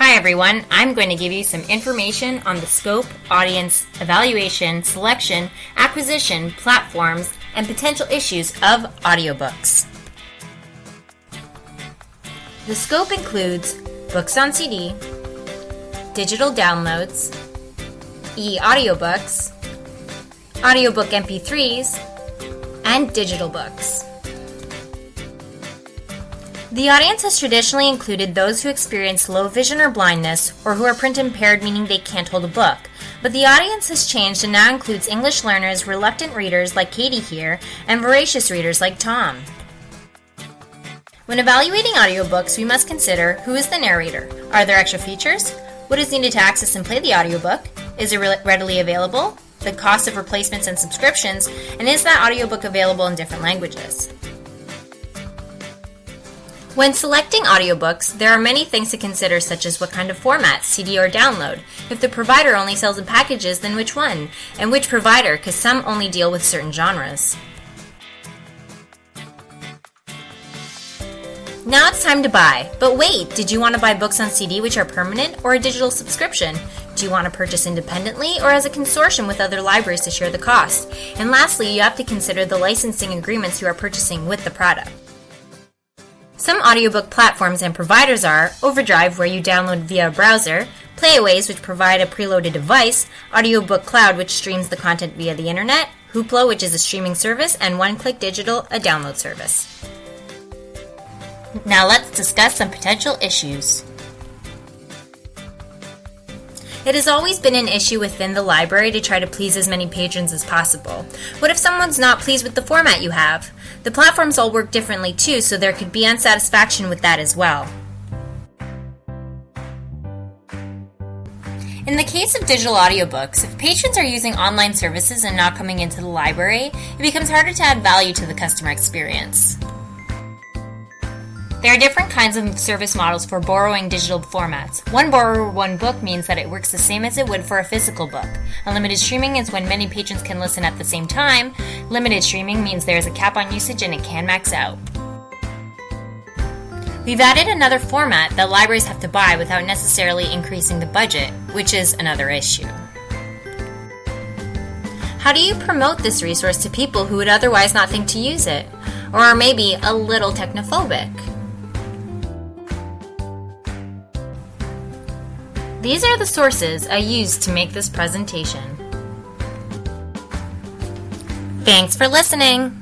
Hi everyone, I'm going to give you some information on the scope, audience, evaluation, selection, acquisition, platforms, and potential issues of audiobooks. The scope includes books on CD, digital downloads, e-audiobooks, audiobook MP3s, and digital books. The audience has traditionally included those who experience low vision or blindness, or who are print impaired, meaning they can't hold a book. But the audience has changed and now includes English learners, reluctant readers like Katie here, and voracious readers like Tom. When evaluating audiobooks, we must consider who is the narrator. Are there extra features? What is needed to access and play the audiobook? Is it readily available? The cost of replacements and subscriptions, and is that audiobook available in different languages? When selecting audiobooks, there are many things to consider, such as what kind of format, CD or download. If the provider only sells in packages, then which one? And which provider, because some only deal with certain genres. Now it's time to buy. But wait, did you want to buy books on CD which are permanent, or a digital subscription? Do you want to purchase independently or as a consortium with other libraries to share the cost? And lastly, you have to consider the licensing agreements you are purchasing with the product. Some audiobook platforms and providers are Overdrive, where you download via a browser, Playaways, which provide a preloaded device, Audiobook Cloud, which streams the content via the internet, Hoopla, which is a streaming service, and One Click Digital, a download service. Now let's discuss some potential issues. It has always been an issue within the library to try to please as many patrons as possible. What if someone's not pleased with the format you have? The platforms all work differently too, so there could be unsatisfaction with that as well. In the case of digital audiobooks, if patrons are using online services and not coming into the library, it becomes harder to add value to the customer experience. There are different kinds of service models for borrowing digital formats. One borrower, one book means that it works the same as it would for a physical book. Unlimited streaming is when many patrons can listen at the same time. Limited streaming means there is a cap on usage and it can max out. We've added another format that libraries have to buy without necessarily increasing the budget, which is another issue. How do you promote this resource to people who would otherwise not think to use it, or are maybe a little technophobic? These are the sources I used to make this presentation. Thanks for listening!